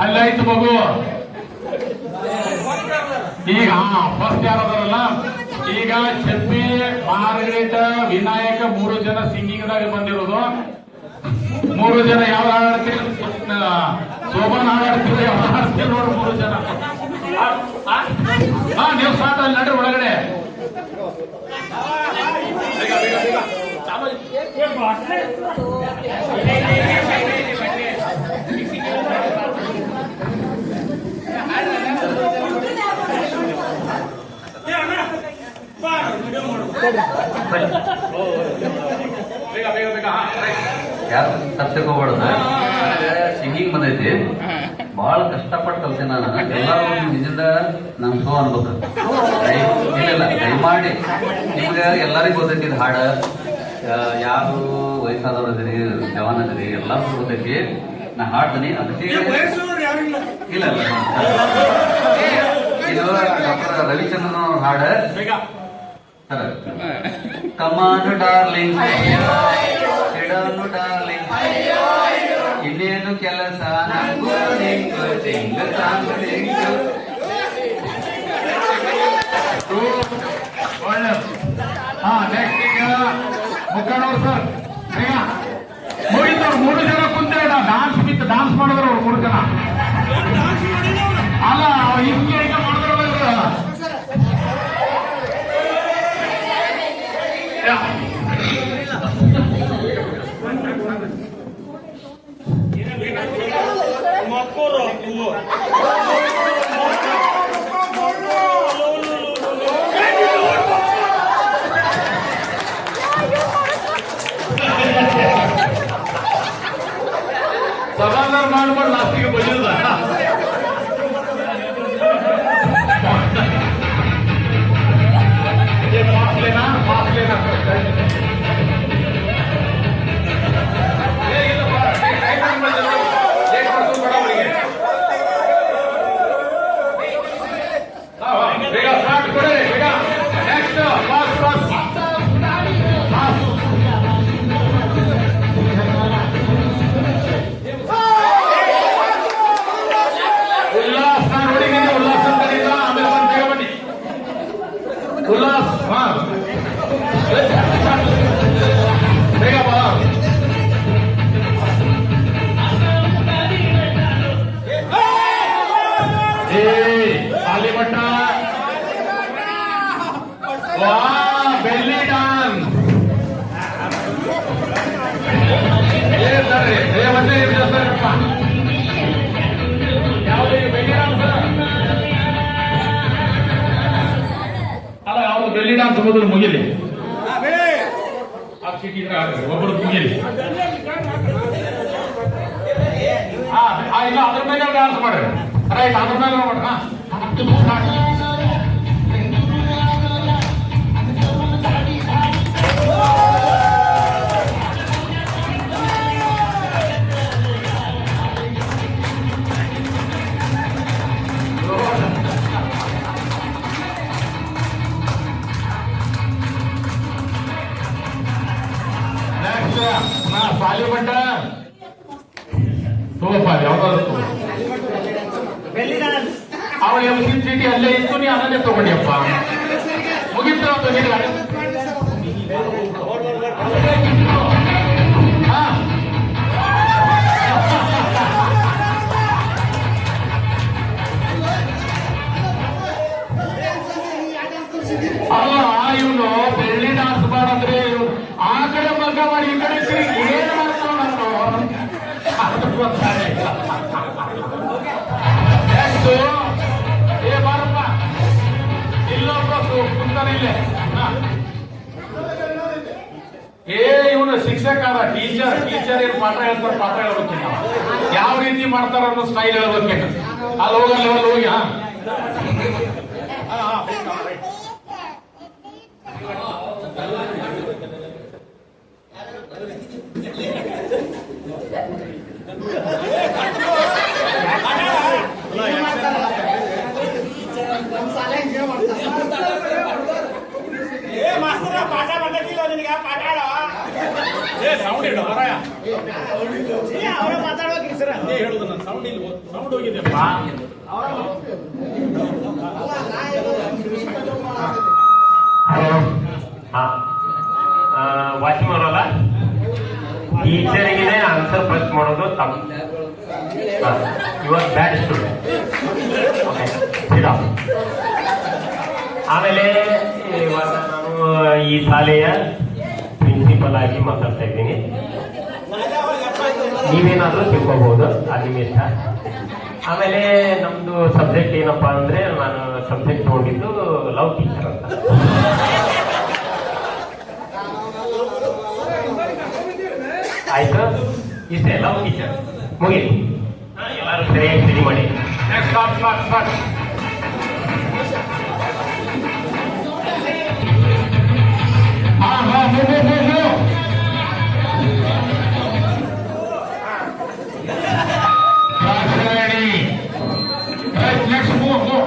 ಅಲ್ಲಾಯ್ತು ಮಗು. ಈಗ ಫಸ್ಟ್ ಯಾರದಾರಲ್ಲ, ಈಗ ಚೆಪ್ಪಿ, ಮಾರ್ಗರೇಟ್, ವಿನಾಯಕ 3 ಜನ ಸಿಂಗಿಂಗ್ ದಾಗ ಬಂದಿರೋದು. 3 ಜನ ಯಾವ ಹಾಡ್ತೀರಿ? ಶೋಭನ್ ಹಾಡ್ತೀರಿ, ಯಾವ ಹಾಡ್ತೀರಿ ನೋಡ್ರಿ 3 ಜನ. ನೀವು ಸ್ಟಾರ್ಟ್ ಅಲ್ಲಿ ನಡ್ರಿ ಒಳಗಡೆ. ಯಾರು ತಪ್ಪಿಕೋಬಾರ್ದು. ಸಿಂಗಿಂಗ್ ಬಂದೈತಿ, ಬಹಳ ಕಷ್ಟಪಟ್ಟು ಕಲ್ತೀನಿ ನಾನು. ಎಲ್ಲರೂ ನಿಜದ ನಮ್ ಶೋ ಅನ್ಬೇಕು. ಇಲ್ಲ ದಯಮಾಡಿ ನಿಮ್ಗೆ ಎಲ್ಲರಿಗೂ ಗೊತ್ತೈತಿ ಇದು ಹಾಡು. ಯಾರು ವಯಸ್ಸಾದವ್ರು ಅದಿರಿ, ಜವಾನ್ ಅದಿರಿ, ಎಲ್ಲರಿಗೂ ಗೊತ್ತೈತಿ. ನಾ ಹಾಡ್ತೀನಿ. ಅದಕ್ಕೆ ಇಲ್ಲ ಇದು ಡಾಕ್ಟರ್ ರವಿಚಂದ್ರನ್ ಅವ್ರ ಹಾಡು. ಕಮಾನು ಡಾರ್ಲಿಂಗ್, ಸಿಡಾನು ಡಾರ್ಲಿಂಗ್, ಇನ್ನೇನು ಕೆಲಸ ನಂಗು ನಿಂಗು ಟಿಂಗು ಟಾಂಗು ಟಿಂಗು. ನೆಕ್ಸ್ಟ್ ಈಗ ಮುಖಂಡವ್ರು ಸರ್. ಈಗ ಮುಗಿದವ್ರು 3 ಜನ ಕುಂತ ಡಾನ್ಸ್ ಬಿತ್ತು, ಡಾನ್ಸ್ ಮಾಡಿದ್ರು ಅವ್ರು 3 ಜನ. ಅಲ್ಲ ಹಿಂಗೆ ಈಗ ಮಾಡಿದ್ರು. ಸಮಾಧಾನ ಮಾಡ್ಬಾರ್ದು, ಲಾಸ್ಟಿಗೆ ಬಜದ. ಬೇಗ ಸ್ಟಾರ್ಟ್ ಕೊಡಿ, ಬೇಗ. Next pass pass. ಉಲ್ಲಾಸ ನೋಡಿದ್ದೀನಿ, ಉಲ್ಲಾಸ ಕರೀತ. ಆಮೇಲೆ ಬಂದು ಬೇಗ ಬನ್ನಿ. ಉಲ್ಲಾಸ್ ಬೇಗ ಬಾ. ತಾಲಿಮಟ್ಟ. ವಾ ಬೆಲ್ಲಿ ಡಾನ್ಸ್. ಮತ್ತೆ ಯಾವ್ದು ಬೆಲ್ಲಿ ಡಾನ್ಸ್ ಅಲ್ಲ, ಯಾವ್ದು ಬೆಲ್ಲಿ ಡಾನ್ಸ್ ಮೊದಲು ಮುಗಿಲಿ. ಒಬ್ಬರು ಮುಗಿಲಿ. ಇಲ್ಲ ಅದ್ರ ಮೇಲೆ ಡಾನ್ಸ್ ಮಾಡ್ರಿ. ರೈಟ್, ಅದ್ರ ಮೇಲೆ ನೋಡ್ರಿ. ಸಾಲಿ ಮಟ್ಟ ತಗೋಪ್ಪ, ಯಾವ್ದಾದ್ರು ಅವಳ MC ಚೀಟಿ ಅಲ್ಲೇ ಇತ್ತು, ನೀ ಅದನ್ನೇ ತಗೊಂಡಿಯಪ್ಪ. ಮುಗಿತು ಅಲ್ಲ. ಇವನು ಬೆಳ್ಳಿ ಡಾನ್ಸ್ ಮಾಡಂದ್ರೆ ಆ ಕಡೆ ಮಗ ಮಾಡಿ ಈ ಕಡೆ ಏನ್ ಮಾಡ್ತಾವ ನಾನು ಏ ಬಾರಪ್ಪ, ಇಲ್ಲೊಬ್ಬ ಕುಂತಾನೆ ಇಲ್ಲೇ. ಏ ಇವನು ಶಿಕ್ಷಕ ಅದ, ಟೀಚರ್ ಏನ್ ಪಾಠ ಹೇಳ್ತಾರೆ, ಪಾಠ ಹೇಳ್ಬೇಕೇನು, ಯಾವ ರೀತಿ ಮಾಡ್ತಾರ ಅನ್ನೋ ಸ್ಟೈಲ್ ಹೇಳ್ಬೇಕೇನು. ಅಲ್ಲಿ ಹೋಗಲ್ಲ ಹೋಗಿ. ಮಾಸ್ತರ ಪಾಠ ಬಂದಿಲ್ಲ ನಿನಗೆ, ಪಾಠ ಸೌಂಡ್ ಇಡು ಬರಾಯ ಅವರ ಮಾತಾಡ್ಬೇಕ್ರಿ ಸರ್. ಅದೇ ಹೇಳುದು ನಾನು ಸೌಂಡ್ ಇಲ್ಲಿ ಸೌಂಡ್ ಹೋಗಿದೆಪ್ಪ. ಹಲೋ, ವಾಚಿಮ್ ಅವರಲ್ಲ, ಟೀಚರಿಗೆ ಆನ್ಸರ್ ಫಸ್ಟ್ ಮಾಡೋದು ತಮ್ಮ ಯುವರ್ ಬ್ಯಾಡ್ ಸ್ಟೂಡೆಂಟ್. ಆಮೇಲೆ ಇವಾಗ ನಾನು ಈ ಶಾಲೆಯ ಪ್ರಿನ್ಸಿಪಲ್ ಆಗಿ ಮಾತಾಡ್ತಾ ಇದ್ದೀನಿ. ನೀವೇನಾದ್ರೂ ತಿಳ್ಕೋಬಹುದು, ಅದು ನಿಮ್ಮ ಇಷ್ಟ. ಆಮೇಲೆ ನಮ್ದು ಸಬ್ಜೆಕ್ಟ್ ಏನಪ್ಪಾ ಅಂದ್ರೆ, ನಾನು ಸಬ್ಜೆಕ್ಟ್ ತಗೊಂಡಿದ್ದು ಲವ್ ಟೀಚರ್ ಅಂತ. ಆಯ್ತು, ಇಷ್ಟೇ ಲವ್ ಟೀಚರ್ ಮುಗೀತು. ಎಲ್ಲರೂ ಸರಿಯಾಗಿ ಸರಿ ಮಾಡಿ. Next move, go.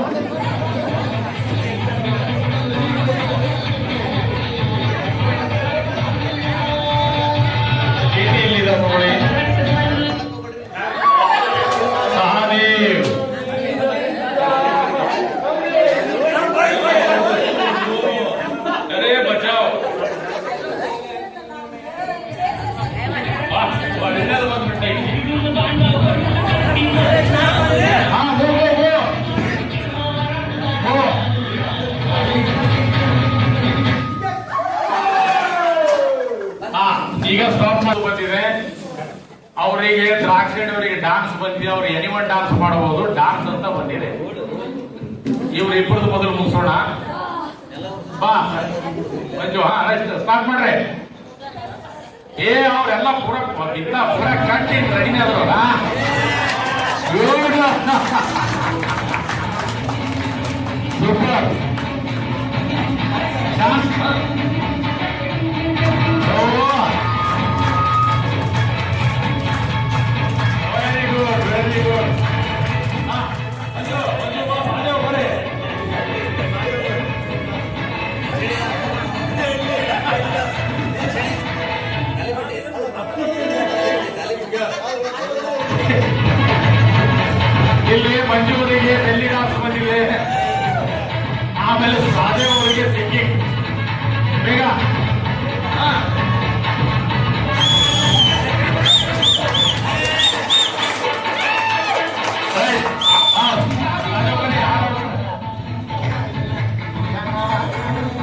ಈಗ ಸ್ಟಾಪ್ ಮಾಡಿ ಬಂದಿದೆ. ಅವರಿಗೆ ದ್ರಾಕ್ಷಿ ಅವರಿಗೆ ಡಾನ್ಸ್ ಬಂದಿದೆ. ಅವ್ರು ಎನಿಮಲ್ ಡಾನ್ಸ್ ಮಾಡಬಹುದು, ಡಾನ್ಸ್ ಅಂತ ಬಂದಿದೆ. ಇವ್ರು ಇಬ್ಬರದು ಮೊದಲು ಮುಗಿಸೋಣ. ಬಾ ಮಂಜು, ಸ್ಟಾರ್ಟ್ ಮಾಡ್ರಿ. ಅವರೆಲ್ಲ ಪೂರ ಕಟ್ಟಿ ರೆಡಿನೇ ಅದ್ರಲ್ಲ. Super dance. Very good, very good. ಇಲ್ಲಿ ಮಂಜೂರಿಗೆ ಬೆಲ್ಲಿ ಡಾನ್ಸ್ ಬಂದಿದೆ. ಆಮೇಲೆ ಸಾಧೆ ಅವರಿಗೆ ಸಿಂಗಿಂಗ್. ಬೇಗ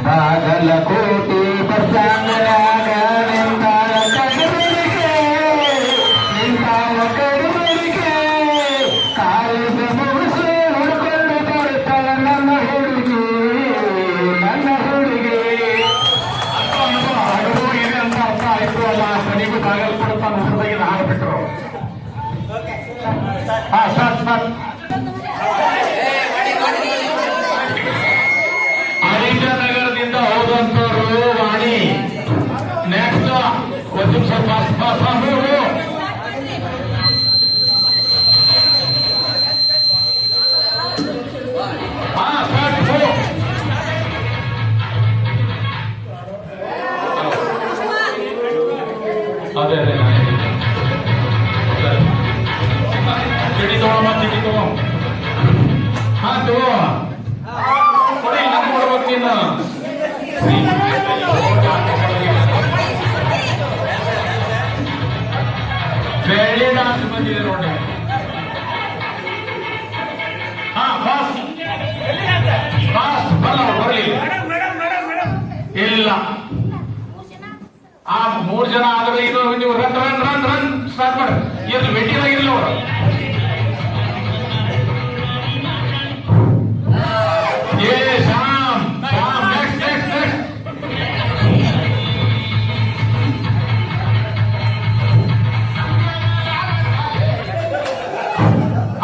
ಬಾಗಲಕೋಟೆ ಬಸ್ಸಾಂಗನಾಗ ನಿಂತಾಳ ಕಡುಬಡಿಕೆ, ನಿಂತಾಳ ಕಡುಬಡಿಕೆ, ಕಾಲೇಜ ಮುಗಿಸಿ ಹುಡ್ಕೊಂಡು ಬರ್ತಾಳ ನನ್ನ ಹುಡುಗಿ, ನನ್ನ ಹುಡುಗಿ. ಅನುಭವ ಇದೆ ಅಂತ ಅರ್ಥ ಆಯ್ತು ಅಲ್ಲ. ಸನಿಗೂ ಬಾಗಲ್ಪಡ್ತಾ ಹೊಸದಾಗಿ ಹಾಡ್ಬಿಟ್ರು. ಸ್ಟಾರ್ಟ್. ನಗರದಿಂದ ಹೋದಂತವರು ವಾಣಿ. ನೆಕ್ಸ್ಟ್ ಒಂದು ನಿಮಿಷ ಅದೇ ತಿಳಿ ತಗೋ. ಹಾ ತಗೋ ಕೊಡಿ, ನಮ್ಮ ಕೊಡ್ಬೇಕು ನೀನು. ಬೆಳ್ಳಿ ಡಾನ್ಸ್ ಬಂದಿದೆ ನೋಡಿ. ಫಾಸ್ಟ್ ಬರಲಿ. ಇಲ್ಲ, ಆ 3 ಜನ ಆದ್ರೆ ಇದು ನೀವು ರನ್ ಸ್ಟಾರ್ಟ್ ಮಾಡಿ. ಇರ್ಲಿ, ವೆಟ್ಟಿದಾಗಿರ್ಲಿ ಅವರು. ಶ್ಯಾಮ್ ನೆಕ್ಸ್ಟ್.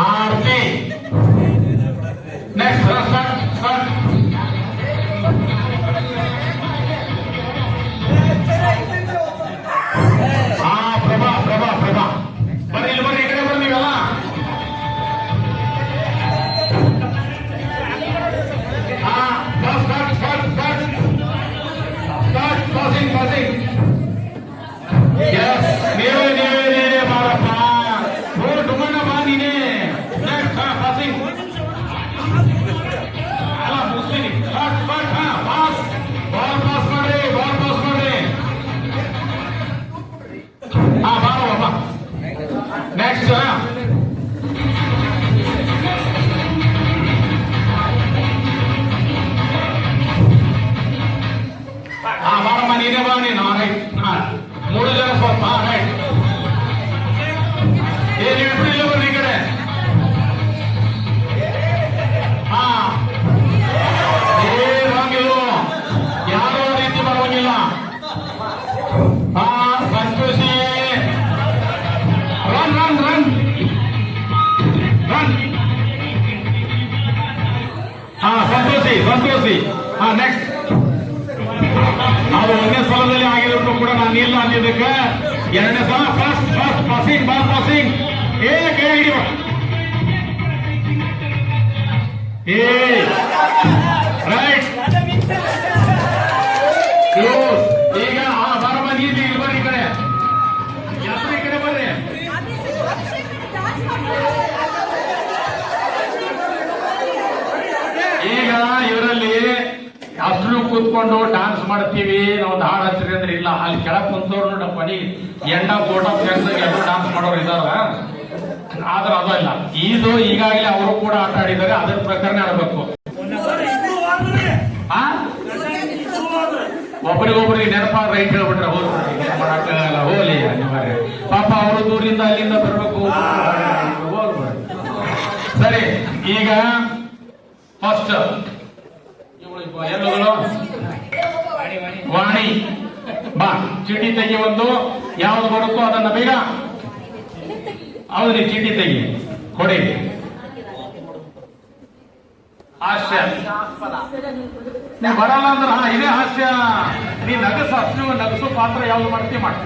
ಆರ್ತಿ ನೆಕ್ಸ್ಟ್. ಸ್ಟಾರ್ಟ್. ಪ್ರಭಾ ಬರ್ರಿ, ಈ ಕಡೆ ಬರ್ರಿ ನೀವೆಲ್ಲ. ನಿಲ್ಲ ಅಂದಿದ್ದಕ್ಕೆ ಎರಡನೇ ಸಲ ಫಸ್ಟ್ ಪಾಸಿಂಗ್ ಬಾಲ್ ಪಾಸಿಂಗ್ ಕೈ ಹಿಡಿಯುವ ರೈಟ್ ಈಗ ಬಾರಮ್ಮ ನೀತಿ ಇಲ್ಲಿ ಬರ್ರಿ ಈ ಕಡೆ ಯಾತ್ರೆ ಈ ಕಡೆ ಬರ್ರಿ ಈಗ ಇವರಲ್ಲಿ ಅಷ್ಟು ಕೂತ್ಕೊಂಡು ಡಾನ್ಸ್ ಮಾಡ್ತೀವಿ ನಾವು ಒಂದು ಹಾಡು ಹಚ್ಚಿರಿ ಅಂದ್ರೆ ಇಲ್ಲ ಅಲ್ಲಿ ಕೆಳಕ್ ಕುಂತವ್ರು ನೋಡಪ್ಪನಿ ಎಂಡ ಫೋಟೋ ಫ್ರೆಂಡ್ಸ್ ಎಲ್ಲರೂ ಡಾನ್ಸ್ ಮಾಡೋರು ಇದಾರ ಆದ್ರೆ ಅದಲ್ಲ ಇದು ಈಗಾಗಲೇ ಅವರು ಕೂಡ ಆಟ ಆಡಿದ್ದಾರೆ ಅದ್ರ ಪ್ರಕಾರನೇ ಆಡಬೇಕು ಒಬ್ಬರಿಗೊಬ್ಬರಿಗೆ ನೆನಪಾದ ರೈಟ್ ಹೇಳ್ಬಿಟ್ರೆ ಮಾಡಕ್ಕಾಗಲ್ಲ ಹೋಲಿ ಅನಿವಾರ್ಯ ಪಾಪ ಅವರು ದೂರಿಂದ ಅಲ್ಲಿಂದ ಬರ್ಬೇಕು ಸರಿ ಈಗ ಫಸ್ಟ್ ಎಲ್ಲಗಳು ವಾಣಿ ಬಾ ಚೀಟಿ ತೆಗಿ ಒಂದು ಯಾವ್ದು ಬರುತ್ತೋ ಅದನ್ನ ಬೇಗ ಹೌದ್ರಿ ಚೀಟಿ ತೆಗಿ ಕೊಡಿ ಹಾಸ್ಯ ನೀ ಬರಲ್ಲ ಅಂದ್ರೆ ಇದೇ ಹಾಸ್ಯ ನೀ ನಗಸು ಪಾತ್ರ ಯಾವ್ದು ಮಾಡ್ತೀವಿ ಮಾಡಿ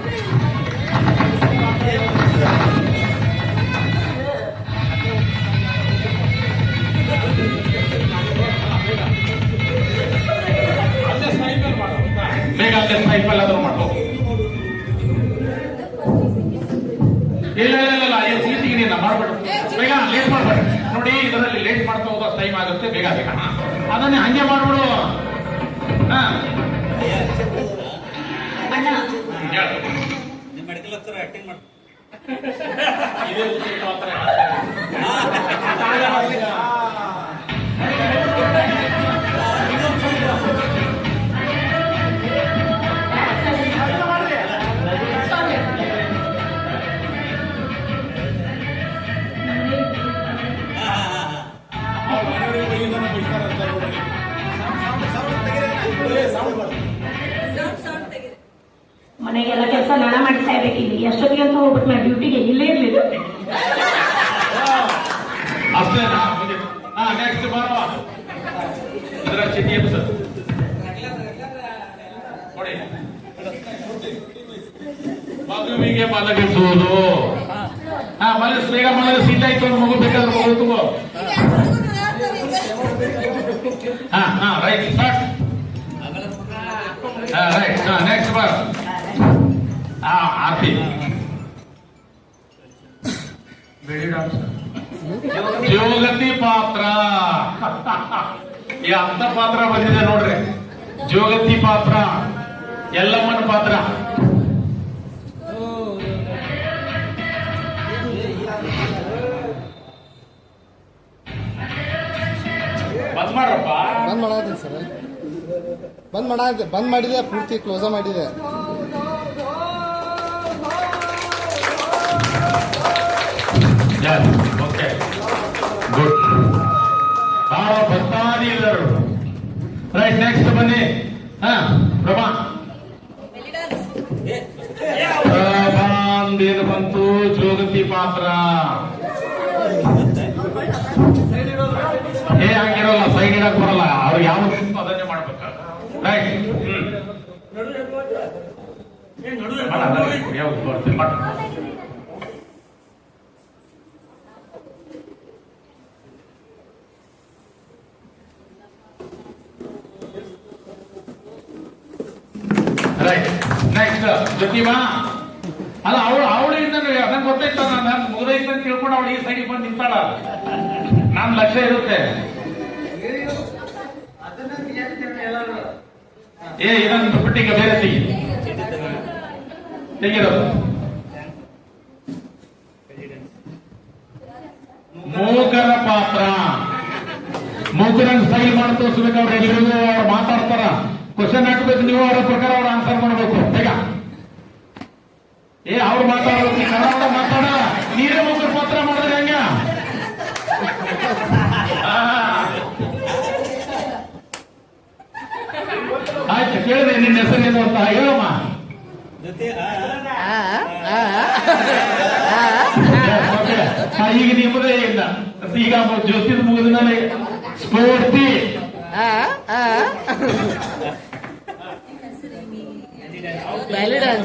ಬೇಗ ಅಲ್ಲೇ ಸ್ನೈಪಲ್ ಆದ್ರೂ ಮಾಡೋ ಇಲ್ಲ ಏನು ಸೀಟಿಗೆ ಮಾಡ್ಬೇಡ ಬೇಗ ಲೇಟ್ ಮಾಡ್ಬೇಡ ನೋಡಿ ಇದರಲ್ಲಿ ಲೇಟ್ ಮಾಡ್ತಾ ಹೋಗೋಷ್ಟು ಟೈಮ್ ಆಗುತ್ತೆ ಬೇಗ ಬೇಗ ಅದನ್ನೇ ಹಂಗೆ ಮಾಡ್ಬಿಡು ಮನೆಗೆಲ್ಲ ಕೆಲಸ ನಾನ ಮಾಡಿ ಸಾಯ್ಬೇಕಿಲ್ಲಿ ಎಷ್ಟೊತ್ತಿಗೆ ಅಂತ ಹೋಗ್ಬಿಟ್ಟು ನಾ ಡ್ಯೂಟಿಗೆ ಇಲ್ಲೇ ಇರ್ಲಿಲ್ಲ ಅಷ್ಟೇ ನೆಕ್ಸ್ಟ್ ಬರುವ ಇದರ ಚೀಟಿ ಎಬ್ಸು ನೋಡಿ ಮಗುವಿಗೆ ಮಲಗಿಸುವುದು ಮಲಗಿಸ್ ಬೇಗ ಮಲಗಿಸ್ ಇಲ್ಲಾಯ್ತು ಒಂದು ಮಗು ಬೇಕಾದ್ರೆ ಮಗು ತಗೋ ರೈಟ್ ಸ್ಟಾರ್ಟ್ ರೈಟ್ ನೆಕ್ಸ್ಟ್ ಬರ್ ಆರ್ತಿ ಜೋಗತಿ ಪಾತ್ರ ಈ ಅಂತ ಪಾತ್ರ ಬಂದಿದೆ ನೋಡ್ರಿ ಜೋಗತಿ ಪಾತ್ರ ಎಲ್ಲಮ್ಮನ ಪಾತ್ರ ಬಂದ್ ಮಾಡ್ರಪ್ಪ ಬಂದ್ ಮಾಡಾತೀನಿ ಸರ್ ಬಂದ್ ಮಾಡಿದೆ ಪೂರ್ತಿ ಕ್ಲೋಸ ಮಾಡಿದೆ ಓಕೆ ಗುಡ್ ಬಹಳ ಭಕ್ತಾದಿದರು ರೈಟ್ ನೆಕ್ಸ್ಟ್ ಬನ್ನಿ ಪ್ರಭಾ ಪ್ರಭಾಂದೇನು ಬಂತು ಜೋಗತಿ ಪಾತ್ರ ಹಂಗಿರೋಲ್ಲ ಸೈಡ್ ಇಡಕ್ ಬರಲ್ಲ ಅವ್ರು ಯಾವ ಅದನ್ನೇ ಮಾಡ್ಬೇಕು ರೈಟ್ ಯಾವ್ದು ಬರ್ತೀನಿ ಮಾಡ ರೈಟ್ ನೆಕ್ಸ್ಟ್ ಜ್ಯೋತಿಮಾ ಅಲ್ಲ ಅವಳಿಂದ ನಂಗೆ ಗೊತ್ತಾಯ್ತ ನಾನು ಮುಗಿದೈತೆ ಅಂತ ತಿಳ್ಕೊಂಡು ಅವಳು ಈ ಸೈಡಿಗೆ ಬಂದು ನಿಂತಾಳ ನಾನು ಲಕ್ಷ್ಯ ಇರುತ್ತೆ ಇದೊಂದು ಪಟ್ಟಿಗೆ ಬೇರೆ ತೆಗಿರೋದು ಮೂಕರ ಪಾತ್ರ ಮೂಕರನ್ನು ಸ್ಟೈಲ್ ಮಾಡಿ ತೋರಿಸ್ಬೇಕು ಅವ್ರು ಎಲ್ರಿಗೂ ಅವ್ರು ಮಾತಾಡ್ತಾರ ಕ್ವಶನ್ ಹಾಕ್ಬೇಕು ನೀವು ಅವರ ಪ್ರಕಾರ ಅವ್ರು ಆನ್ಸರ್ ಮಾಡಬೇಕು ಬೇಗ ಅವ್ರು ಮಾತಾಡಬೇಕು ಕನ್ನಡ ಮಾತಾಡ ನೀರೇ ಮೂಕರ ಪಾತ್ರ ಮಾಡಿದ್ರೆ ಹೆಂಗ ಆಯ್ತು ಕೇಳಿದೆ ನಿನ್ನ ಹೆಸರೇನು ಅಂತ ಹೇಳಮ್ಮ ಈಗ ನಿಮ್ಮದೇ ಇಲ್ಲ ಈಗ ಜ್ಯೋತಿದ ಮುಗಿದ ಮೇಲೆ ಸ್ಫೂರ್ತಿ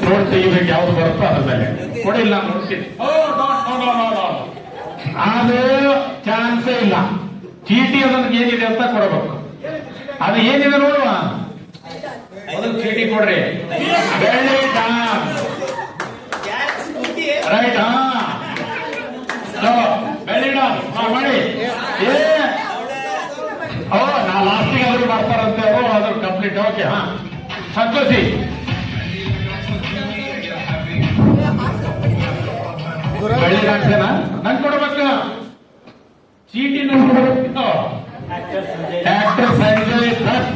ನೋಡ್ ತೆಗಿಬೇಕು ಯಾವ್ದು ಬರುತ್ತೋ ಅದ್ರ ಮೇಲೆ ಕೊಡಿಲ್ಲ ನೋಡ್ತೀನಿ. ಅದು ಚಾನ್ಸೇ ಇಲ್ಲ. ಚೀಟಿ ಅದಕ್ಕೆ ಏನಿದೆ ಅಂತ ಕೊಡಬೇಕು. ಅದು ಏನಿದೆ ನೋಡುವ, ಮೊದಲು ಚೀಟಿ ಕೊಡ್ರಿ. ಬೆಳ್ಳಿ ರೈಟ್, ಬೆಳ್ಳಿ ಮಾಡಿ. ನಾ ಲಾಸ್ಟಿಗೆ ಆದ್ರೂ ಮಾಡ್ತಾರಂತೆ ಅವರು, ಅದ್ರ ಕಂಪ್ಲೀಟ್. ಓಕೆ, ಹಾ ಸಂತೋಷಿ. ಬೆಳ್ಳಿ ಡಾನ್ಸೇನಾ ನಂಗೆ ಕೊಡ್ಬೇಕು ಚೀಟಿ, ನಂಗೆ ಕೊಡ್ಬೇಕು. ಆಕ್ಟರ್ ಸಂಜಯ್ ದತ್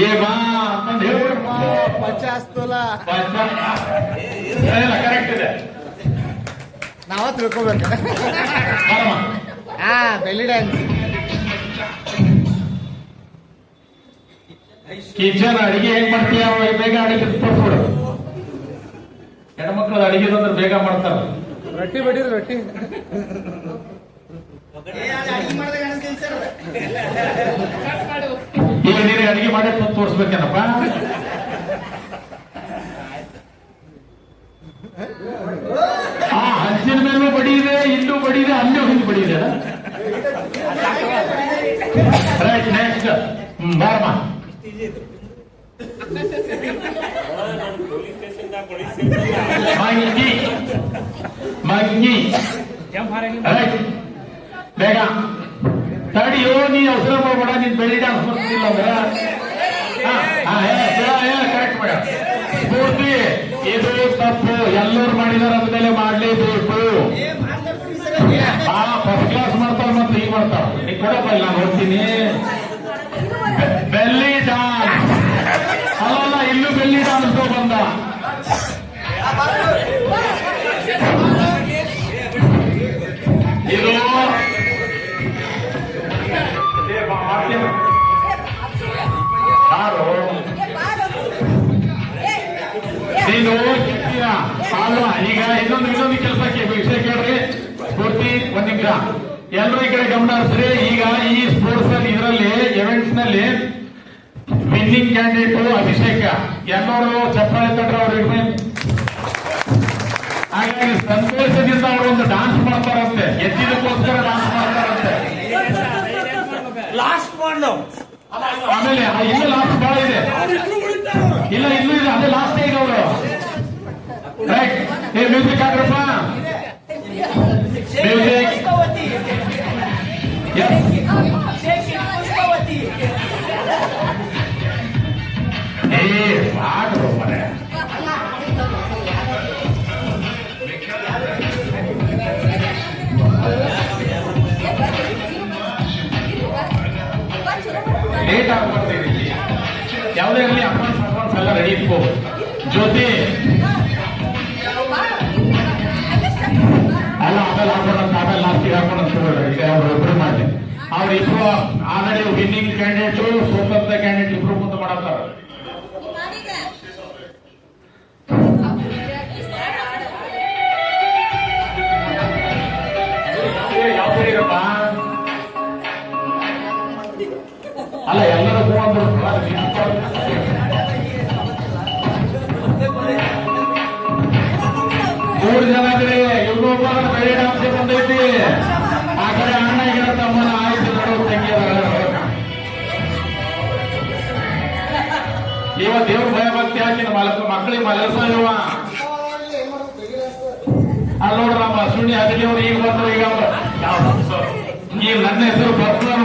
ಏ ಬಾ ಅಂತಂದು ಹೇಳ್ಬಿಡ್ಬೇಕು. ಕರೆಕ್ಟ್ ಇದೆ, ನಾವ ತಿಳ್ಕೊಬೇಕು. ಬೆಳ್ಳಿ ಡ್ಯಾನ್ಸ್ ಕಿಚನ್ ಅಡಿಗೆ ಹೆಂಗ್ ಮಾಡ್ತೀಯ ಬೇಗ ಅಡಿಗೆ ತೋರ್ಸ್ಬಿಡು. ಹೆಣ್ಮಕ್ಳು ಅಡಿಗೆ ಅಂದ್ರೆ ಬೇಗ ಮಾಡ್ತಾರ. ರೊಟ್ಟಿ ಬಡಿದ್ರು ರೊಟ್ಟಿ. ಈಗ ನೀನು ಅಡಿಗೆ ಮಾಡಿ ತೋರಿಸ್ಬೇಕೇನಪ್ಪ. ಹಂಚಿನ ಮೇಲೂ ಬಡಿ ಇದೆ, ಇಲ್ಲೂ ಬಡಿ ಇದೆ, ಅಲ್ಲೂ ಹಿಂದೆ ಬಡಿ ಇದೆ. ರೈಟ್, ನೆಕ್ಸ್ಟ್ ಬಾರಮ್ಮ. ಮಂಗಿ ಮಂಗಿ ರೈಟ್, ಬೇಗ ತಡಿಯೋ, ನೀ ಅವಸರ ಮಾಡಬೇಡ. ನೀನ್ ಬೆಳ್ಳಿ ಡಾನ್ಸ್ ಬರ್ತಿಲ್ಲ ಅಂದ್ರೆ ಕರೆಕ್ಟ್ ಮಾಡ. ಪೂರ್ತಿ ಇದು ತಪ್ಪು, ಎಲ್ಲರೂ ಮಾಡಿದಾರ ಅಂದ್ಮೇಲೆ ಮಾಡ್ಲೇಬೇಕು. ಫಸ್ಟ್ ಕ್ಲಾಸ್ ಮಾಡ್ತಾರ ಮತ್ತೆ ಈಗ ಮಾಡ್ತಾರ. ನೀ ಕೊಡಪ್ಪ, ಇಲ್ಲ ನೋಡ್ತೀನಿ. ಬೆಳ್ಳಿ ಡಾನ್ಸ್ ಅಲ್ಲ, ಇಲ್ಲೂ ಬೆಳ್ಳಿ ಡಾನ್ಸ್ ಬಂದ. ಇದು ಯಾರು ನೀನು ಅಲ್ವಾ? ಈಗ ಇನ್ನೊಂದು ಕೆಲಸಕ್ಕೆ ವಿಷಯ ಕೇಳ್ರಿ. ಪೂರ್ತಿ ಒಂದ್ ನಿಮಿಷ ಎಲ್ಲರೂ ಈ ಕಡೆ ಗಮನ ಹರಿಸ್ರಿ. ಈಗ ಈ ಸ್ಪೋರ್ಟ್ಸ್ ಅಲ್ಲಿ, ಇದರಲ್ಲಿ ಇವೆಂಟ್ಸ್ ನಲ್ಲಿ ವಿನ್ನಿಂಗ್ ಕ್ಯಾಂಡಿಡೇಟ್ ಅಭಿಷೇಕ ಎಲ್ಲರೂ ಚಪ್ಪಾಳೆ ತಟ್ರೆ ಅವ್ರಿಗೆ. ಹಾಗಾಗಿ ಸಂತೋಷದಿಂದ ಅವರು ಒಂದು ಡಾನ್ಸ್ ಮಾಡ್ತಾರಂತೆ, ಎತ್ತಿದಕ್ಕೋಸ್ಕರ ಡಾನ್ಸ್ ಮಾಡ್ತಾರಂತೆ. ಆಮೇಲೆ ಇನ್ನೂ ಲಾಸ್ಟ್ ಬಹಳ ಇದೆ. ಇಲ್ಲ, ಇನ್ನೂ ಇದೆ, ಅದೇ ಲಾಸ್ಟ್ ಈಗ ಅವರು. ರೈಟ್, ಮ್ಯೂಸಿಕ್ ಹಾಕ್ರಪ್ಪ. ಮ್ಯೂಸಿಕ್ ಹಾಕ್ರು ಮನೆ. ಲೇಟ್ ಆಗ್ಬಾರ್ದು. ಯಾವುದೇ ಇರಲಿ, ಅಡ್ವಾನ್ಸ್ ಎಲ್ಲ ರೆಡಿ ಇಟ್ಕೋ. ಜ್ಯೋತಿ ಅಲ್ಲ, ಆಮೇಲೆ ಹಾಕೋಣಂತ, ಆಮೇಲೆ ಲಾಸ್ಟಿಗೆ ಹಾಕೋಣಂತ ಈಗ ಅವ್ರು ಇಬ್ರು ಮಾಡಿ. ಅವ್ರಿಬ್ರು ಆಲ್ರೆಡಿ ವಿನ್ನಿಂಗ್ ಕ್ಯಾಂಡಿಡೇಟ್, ಸ್ವತಂತ್ರ ಕ್ಯಾಂಡಿಡೇಟ್ ಇಬ್ರು ಮುಂದೆ ಮಾಡತ್ತಾರ. ಅಲ್ಲ, ಎಲ್ಲರೂ ಮೂವಂದ್ರು 3 ಜನ ಇದ್ರೆ ಇವ್ರೊಬ್ಬ ಬೆಳೆ ಡಾನ್ಸ್ ಬಂದೈತಿ. ಆ ಕಡೆ ಅಣ್ಣ ಗಿಡ ತಮ್ಮನ ಆಯ್ತು ನೋಡೋ ತಂಗಿ. ಇವ ದೇವ್ರ ಭಯ ಭಕ್ತಿ ಹಾಕಿನ ಮಕ್ಕಳಿಗೆ ಮಲಸ ಇವ. ಅಲ್ಲಿ ನೋಡ್ರ ನಮ್ಮ ಸುಣ್ಣಿ ಅದಿಲಿ ಅವ್ರು ಈಗ ಬಂದ್ರು. ಈಗ ಅವ್ರು ಈಗ ನನ್ನ ಹೆಸರು ಬರ್ತಾರೆ